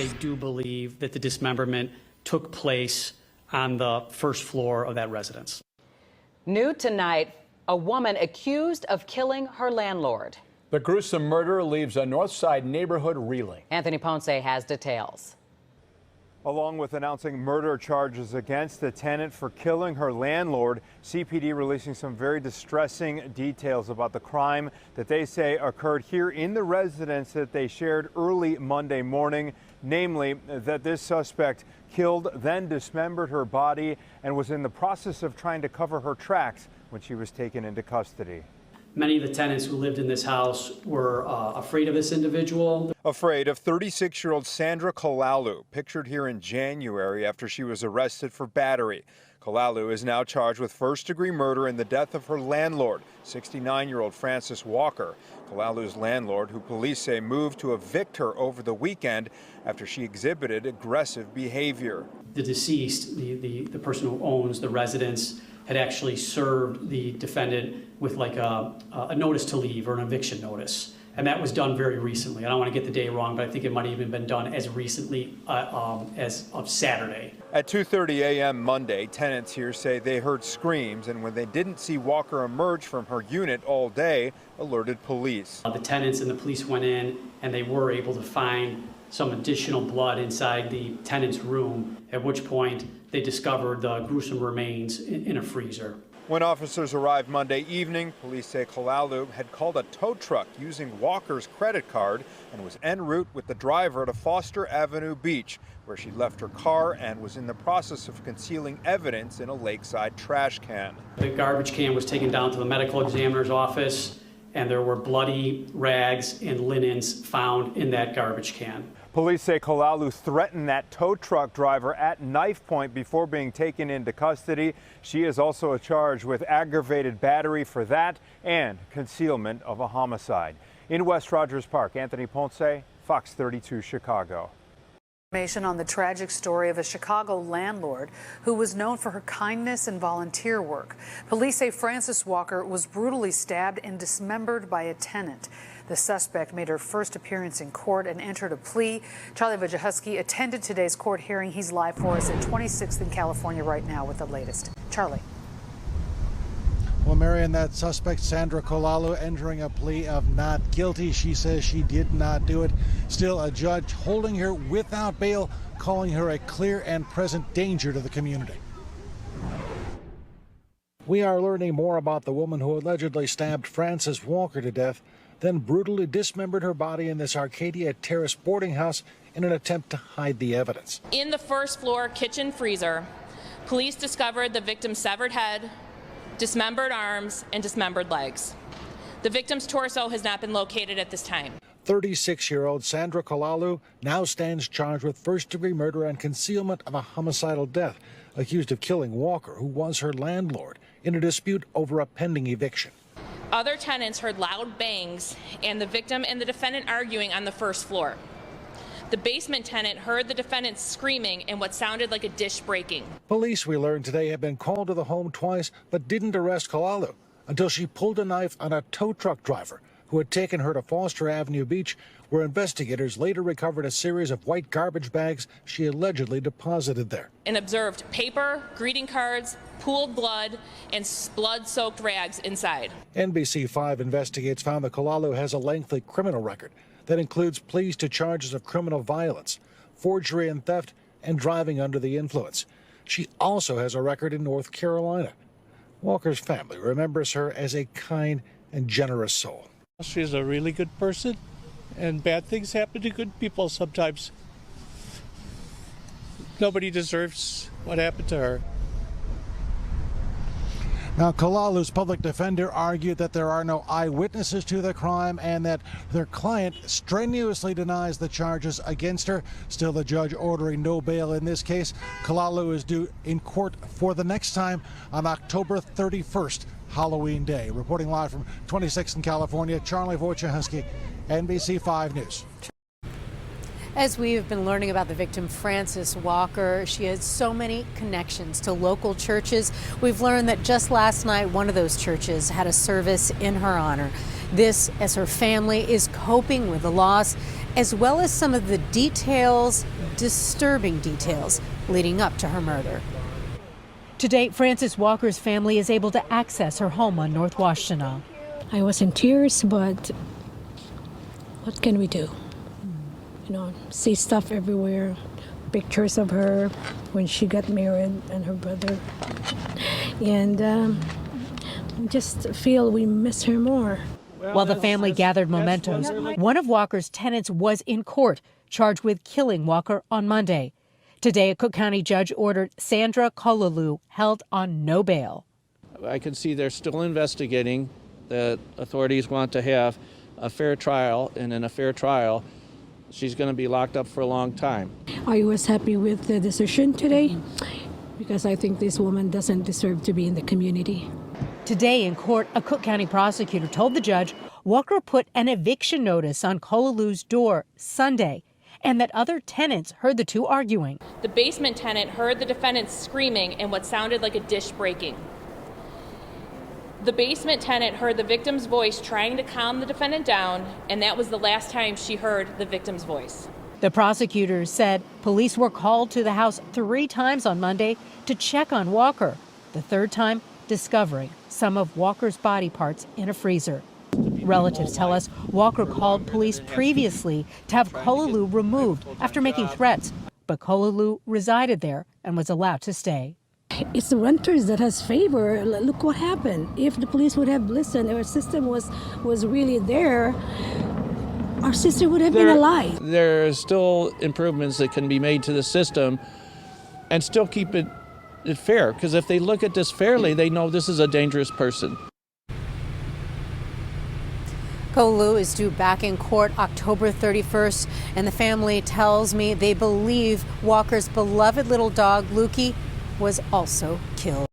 They do believe that the dismemberment took place on the first floor of that residence. New tonight, a woman accused of killing her landlord. The gruesome murder leaves a North Side neighborhood reeling. Anthony Ponce has details. Along with announcing murder charges against the tenant for killing her landlord, CPD releasing some very distressing details about the crime that they say occurred here in the residence that they shared early Monday morning, namely that this suspect killed, then dismembered her body and was in the process of trying to cover her tracks when she was taken into custody. Many of the tenants who lived in this house were afraid of this individual. Afraid of 36-year-old Sandra Kalalu, pictured here in January after she was arrested for battery. Kalalu is now charged with first-degree murder in the death of her landlord, 69-year-old Francis Walker. Kalalu's landlord, who police say moved to evict her over the weekend after she exhibited aggressive behavior. The deceased, the person who owns the residence, had actually served the defendant with like a notice to leave or an eviction notice. And that was done very recently. I don't want to get the day wrong, but I think it might have even been done as recently as of Saturday. At 2:30 a.m. Monday, tenants here say they heard screams, and when they didn't see Walker emerge from her unit all day, alerted police. The tenants and the police went in, and they were able to find some additional blood inside the tenant's room, at which point they discovered the gruesome remains in a freezer. When officers arrived Monday evening, police say Kalalu had called a tow truck using Walker's credit card and was en route with the driver to Foster Avenue Beach, where she left her car and was in the process of concealing evidence in a lakeside trash can. The garbage can was taken down to the medical examiner's office, and there were bloody rags and linens found in that garbage can. Police say Kalalu threatened that tow truck driver at knife point before being taken into custody. She is also charged with aggravated battery for that and concealment of a homicide. In West Rogers Park, Anthony Ponce, Fox 32 Chicago. Information on the tragic story of a Chicago landlord who was known for her kindness and volunteer work. Police say Frances Walker was brutally stabbed and dismembered by a tenant. The suspect made her first appearance in court and entered a plea. Charlie Wojciechowski attended today's court hearing. He's live for us at 26th in California right now with the latest. Charlie. Well, Marion, that suspect, Sandra Kalalu, entering a plea of not guilty. She says she did not do it. Still, a judge holding her without bail, calling her a clear and present danger to the community. We are learning more about the woman who allegedly stabbed Frances Walker to death, then brutally dismembered her body in this Arcadia Terrace boarding house in an attempt to hide the evidence. In the first floor kitchen freezer, police discovered the victim's severed head, dismembered arms, and dismembered legs. The victim's torso has not been located at this time. 36-year-old Sandra Kalalu now stands charged with first-degree murder and concealment of a homicidal death, accused of killing Walker, who was her landlord, in a dispute over a pending eviction. Other tenants heard loud bangs and the victim and the defendant arguing on the first floor. The basement tenant heard the defendant screaming and what sounded like a dish breaking. Police, we learned today, have been called to the home twice but didn't arrest Kalalu until she pulled a knife on a tow truck driver who had taken her to Foster Avenue Beach, where investigators later recovered a series of white garbage bags she allegedly deposited there. And observed paper, greeting cards, pooled blood, and blood-soaked rags inside. NBC5 investigates found that Kalalu has a lengthy criminal record that includes pleas to charges of criminal violence, forgery and theft, and driving under the influence. She also has a record in North Carolina. Walker's family remembers her as a kind and generous soul. She's a really good person, and bad things happen to good people sometimes. Nobody deserves what happened to her. Now, Kalalu's public defender argued that there are no eyewitnesses to the crime and that their client strenuously denies the charges against her. Still, the judge ordering no bail in this case. Kalalu is due in court for the next time on October 31st, Halloween Day. Reporting live from 26th in California, Charlie Wojciechowski, NBC5 News. As we have been learning about the victim, Frances Walker, she has so many connections to local churches. We've learned that just last night, one of those churches had a service in her honor. This, as her family is coping with the loss as well as some of the details, disturbing details, leading up to her murder. To date, Frances Walker's family is able to access her home on North Washtenaw. I was in tears, but what can we do? You know, see stuff everywhere, pictures of her when she got married and her brother. And just feel we miss her more. While the family gathered mementos, one of Walker's tenants was in court, charged with killing Walker on Monday. Today, a Cook County judge ordered Sandra Kololu held on no bail. I can see they're still investigating. The authorities want to have a fair trial, and in a fair trial, she's going to be locked up for a long time. I was happy with the decision today because I think this woman doesn't deserve to be in the community. Today in court, a Cook County prosecutor told the judge Walker put an eviction notice on Kololu's door Sunday, and that other tenants heard the two arguing. The basement tenant heard the defendant screaming and what sounded like a dish breaking. The basement tenant heard the victim's voice trying to calm the defendant down, and that was the last time she heard the victim's voice. The prosecutor said police were called to the house 3 times on Monday to check on Walker, the third time discovering some of Walker's body parts in a freezer. Relatives tell us Walker called police previously to have Kololu removed after making threats, but Kololu resided there and was allowed to stay. It's the renters that has favor. Look what happened. If the police would have listened, our system was really there, our sister would have been alive. There are still improvements that can be made to the system and still keep it fair, because if they look at this fairly, they know this is a dangerous person. Kololu is due back in court October 31st, and the family tells me they believe Walker's beloved little dog, Lukey, was also killed.